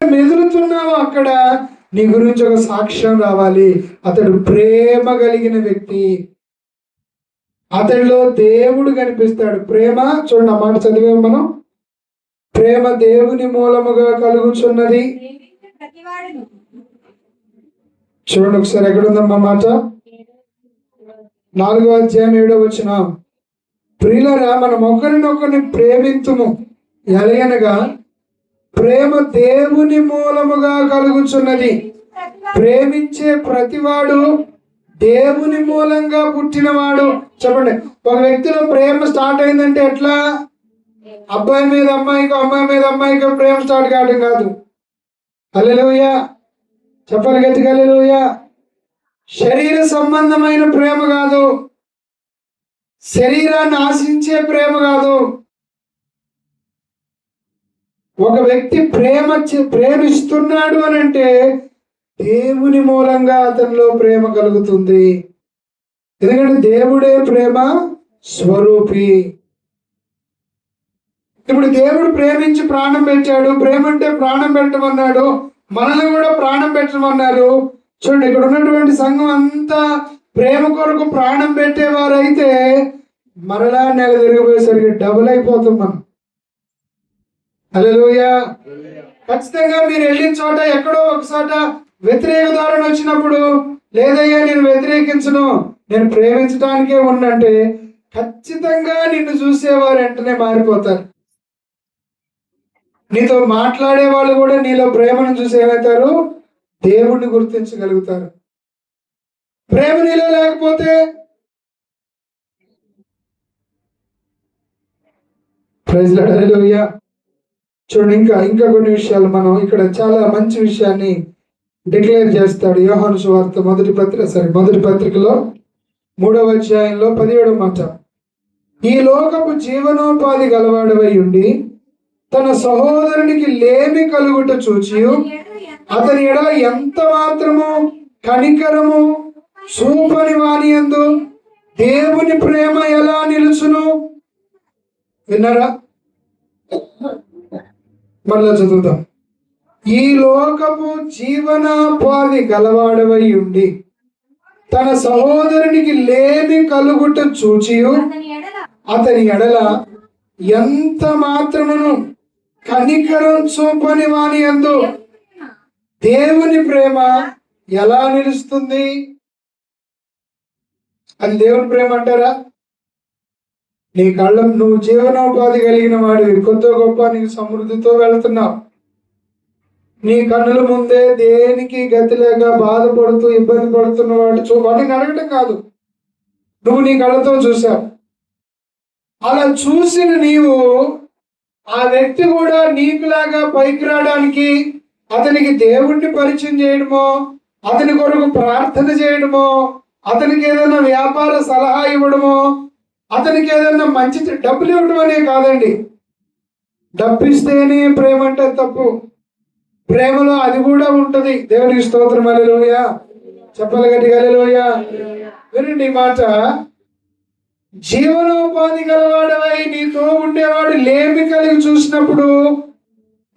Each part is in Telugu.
మెదులుతున్నావో అక్కడ నీ గురించి ఒక సాక్ష్యం రావాలి. అతడు ప్రేమ కలిగిన వ్యక్తి, అతడిలో దేవుడు కనిపిస్తాడు. ప్రేమ, చూడండి ఆ మాట చదివాము మనం. ప్రేమ దేవుని మూలముగా కలుగుచున్నది. చూడండి ఒకసారి, ఎక్కడుందమ్మా మాట? 4వ అధ్యాయం 7వ వచనం. ప్రియులారా, మనం ఒకరినొకరిని ప్రేమింతుము, ఎలయనగా ప్రేమ దేవుని మూలముగా కలుగుచున్నది. ప్రేమించే ప్రతివాడు దేవుని మూలంగా పుట్టినవాడు. చెప్పండి, ఒక వ్యక్తిలో ప్రేమ స్టార్ట్ అయిందంటే ఎట్లా? అబ్బాయి మీద అమ్మాయికో, అమ్మాయి మీద అమ్మాయికో ప్రేమ స్టార్ట్ కావడం కాదు. హల్లెలూయా, చెప్పాలి గట్టిగా హల్లెలూయా. శరీర సంబంధమైన ప్రేమ కాదు, శరీరాన్ని ఆశించే ప్రేమ కాదు. ఒక వ్యక్తి ప్రేమిస్తున్నాడు అని అంటే దేవుని మూలంగా అతనిలో ప్రేమ కలుగుతుంది. ఎందుకంటే దేవుడే ప్రేమ స్వరూపి. ఇప్పుడు దేవుడు ప్రేమించి ప్రాణం పెట్టాడు. ప్రేమ అంటే ప్రాణం పెట్టమన్నాడు, మనల్ని కూడా ప్రాణం పెట్టమన్నారు. చూడండి, ఇక్కడ ఉన్నటువంటి సంఘం అంతా ప్రేమ కొరకు ప్రాణం పెట్టేవారైతే మరలా నెల తిరిగిపోయేసరికి డబుల్ అయిపోతాం మనం. హల్లెలూయా. ఖచ్చితంగా మీరు వెళ్ళిన చోట ఎక్కడో ఒకసాట వ్యతిరేక ధోరణి వచ్చినప్పుడు, లేదయ్యా నేను వ్యతిరేకించను, నేను ప్రేమించడానికే ఉన్నంటే ఖచ్చితంగా నిన్ను చూసేవారు వెంటనే మారిపోతారు. నీతో మాట్లాడే వాళ్ళు కూడా నీలో ప్రేమను చూసి ఏమవుతారు? దేవుణ్ణి గుర్తించగలుగుతారు. ప్రేమ నీలో లేకపోతే ప్రైజ్ లార్డ్, హల్లెలూయా. చూడండి, ఇంకా కొన్ని విషయాలు మనం ఇక్కడ చాలా మంచి విషయాన్ని డిక్లేర్ చేస్తాడు. యోహాను సువార్త మొదటి పత్రికలో 3వ అధ్యాయంలో 17వ మాట. ఈ లోకపు జీవనోపాధి గలవాడవై ఉండి తన సహోదరునికి లేమి కలుగుట చూచి అతని ఎడల ఎంత మాత్రము కనికరము చూపని వాని యందు దేవుని ప్రేమ ఎలా నిలుచును? విన్నారా? మళ్ళా చదువుతాం. ఈ లోకపు జీవనోపాధి గలవాడవై ఉండి తన సహోదరునికి లేమి కలుగుట చూచి అతని ఎడల ఎంత మాత్రమును కనికరం చూపని వాని యందు దేవుని ప్రేమ ఎలా నిలుస్తుంది? అది దేవుని ప్రేమ అంటారా? నీ కళ్ళ నువ్వు జీవనోపాధి కలిగిన వాడివి, కొద్ది గొప్ప నీకు సమృద్ధితో వెళ్తున్నావు. నీ కన్నుల ముందే దేనికి గతి లేక బాధపడుతూ ఇబ్బంది పడుతున్న వాటిని అడగటం కాదు, నువ్వు నీ కళ్ళతో చూసావు. అలా చూసిన నీవు ఆ వ్యక్తి కూడా నీకులాగా పైకి రావడానికి అతనికి దేవుణ్ణి పరిచయం చేయడమో, అతని కొరకు ప్రార్థన చేయడమో, అతనికి ఏదైనా వ్యాపార సలహా ఇవ్వడమో, అతనికి ఏదైనా మంచి డబ్బులు ఇవ్వడం అనే కాదండి. డబ్బిస్తేనే ప్రేమ అంటే తప్పు. ప్రేమలో అది కూడా ఉంటది. దేవునికి స్తోత్రం, హల్లెలూయా. చెప్పాలి గట్టిగా హల్లెలూయా. వినండి మాట. జీవనోపాధి గలవాడవై నీతో ఉండేవాడు లేమి కలిగి చూసినప్పుడు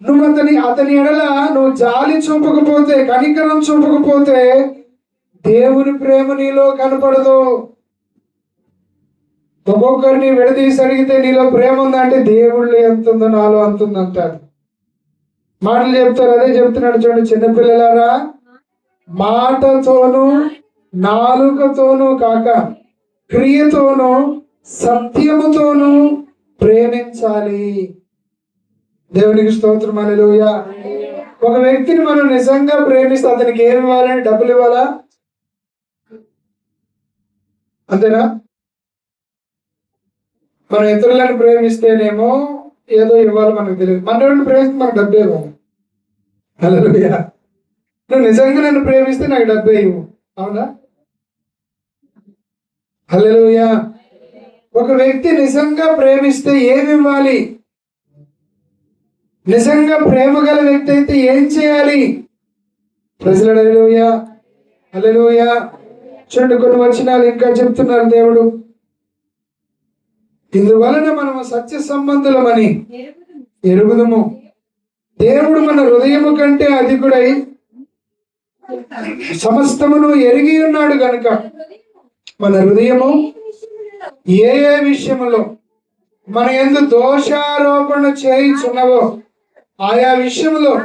నువ్వు అతని ఎడల నువ్వు జాలి చూపకపోతే, కనికరం చూపకపోతే దేవుని ప్రేమ నీలో కనపడదు. ఒక్కొక్కరిని విడదీసి అడిగితే నీలో ప్రేమ ఉందంటే దేవుళ్ళు ఎంత ఉందో నాలో అంత ఉందంటారు. మాటలు చెప్తారు. అదే చెప్తున్నాడు చూడండి, చిన్నపిల్లలారా, మాటతోనూ నాలుకతోనూ కాక క్రియతోనూ సత్యముతోనూ ప్రేమించాలి. దేవునికి స్తోత్రం, హల్లెలూయా. ఒక వ్యక్తిని మనం నిజంగా ప్రేమిస్తే అతనికి ఏమి ఇవ్వాలని? డబ్బులు ఇవ్వాలా? అంతేనా? మనం ఇతరులను ప్రేమిస్తేనేమో ఏదో ఇవ్వాలి, మనకు తెలియదు. మనల్ని ప్రేమిస్తే మనకు డబ్బే ఇవ్వాలి. హల్లెలూయా. నువ్వు నిజంగా నన్ను ప్రేమిస్తే నాకు డబ్బే ఇవ్వు, అవునా? హల్లెలూయా. ఒక వ్యక్తి నిజంగా ప్రేమిస్తే ఏమి ఇవ్వాలి? నిజంగా ప్రేమ గల వ్యక్తి అయితే ఏం చేయాలి? ప్రజలు హల్లెలూయా, హల్లెలూయా. చూడండి, కొన్ని వచనాలు ఇంకా చెప్తున్నారు దేవుడు. ఇందువలన మనము సత్య సంబంధులమని ఎరుగుదుము, దేవుడు మన హృదయము కంటే అధికుడై సమస్తమును ఎరిగి ఉన్నాడు గనుక మన హృదయము ఏ ఏ విషయములో మన యందు దోషారోపణ చేయుచున్నవో ఆయా విషయములో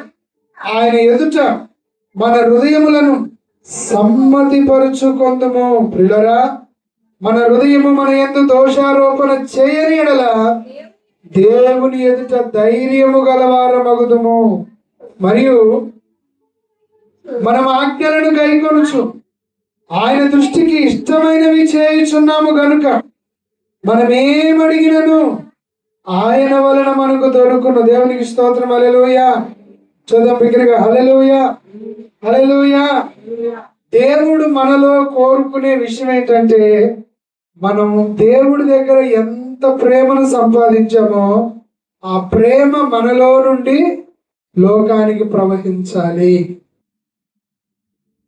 ఆయన ఎదుట మన హృదయములను సమ్మతిపరుచుకొందుము. ప్రియులారా, మన హృదయము మన యందు దోషారోపణ చేయని యెడల దేవుని ఎదుట ధైర్యము గలవారమగుదుము. మరియు మనం ఆజ్ఞలను గైకొనుచు ఆయన దృష్టికి ఇష్టమైనవి చేయుచున్నాము గనుక మనమేమడిగినను ఆయన వలన మనకు దొరుకును. దేవునికి స్తోత్రం. హల్లెలూయా. చదువు బిగ్గరగా హల్లెలూయా, హల్లెలూయా. దేవుడు మనలో కోరుకునే విషయం ఏంటంటే మనం దేవుడి దగ్గర ఎంత ప్రేమను సంపాదించామో ఆ ప్రేమ మనలో నుండి లోకానికి ప్రవహించాలి.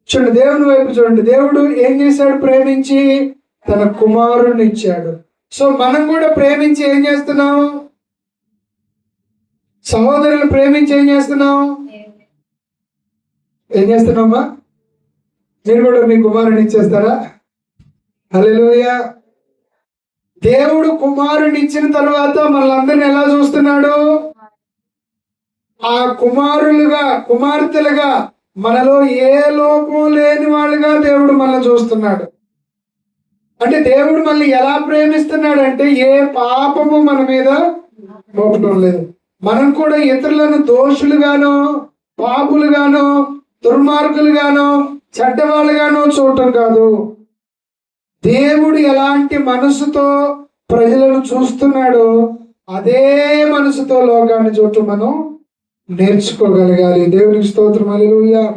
చూడండి, దేవుని వైపు చూడండి. దేవుడు ఏం చేశాడు? ప్రేమించి తన కుమారుడిని ఇచ్చాడు. సో మనం కూడా ప్రేమించి ఏం చేస్తున్నాం? సహోదరులు ప్రేమించి ఏం చేస్తున్నాం? ఏం చేస్తున్నామా? మీరు కూడా మీ కుమారుని ఇచ్చేస్తారా? హల్లెలూయా. దేవుడు కుమారుని ఇచ్చిన తర్వాత మనల్ని ఎలా చూస్తున్నాడు? ఆ కుమారులుగా కుమార్తెలుగా మనలో ఏ లోపం లేని వాళ్ళుగా దేవుడు మనల్ని చూస్తున్నాడు. అంటే దేవుడు మనల్ని ఎలా ప్రేమిస్తున్నాడు అంటే ఏ పాపము మన మీద మోపడం లేదు. మనం కూడా ఇతరులను దోషులుగానో పాపులుగానో దుర్మార్గులుగానో చెడ్డవాళ్ళుగానో చూడటం కాదు. దేవుడు ఎలాంటి మనసుతో ప్రజలను చూస్తున్నాడో అదే మనసుతో లోకాన్ని చూడటం మనం నేర్చుకోగలగాలి. దేవునికి స్తోత్రం. హల్లెలూయా.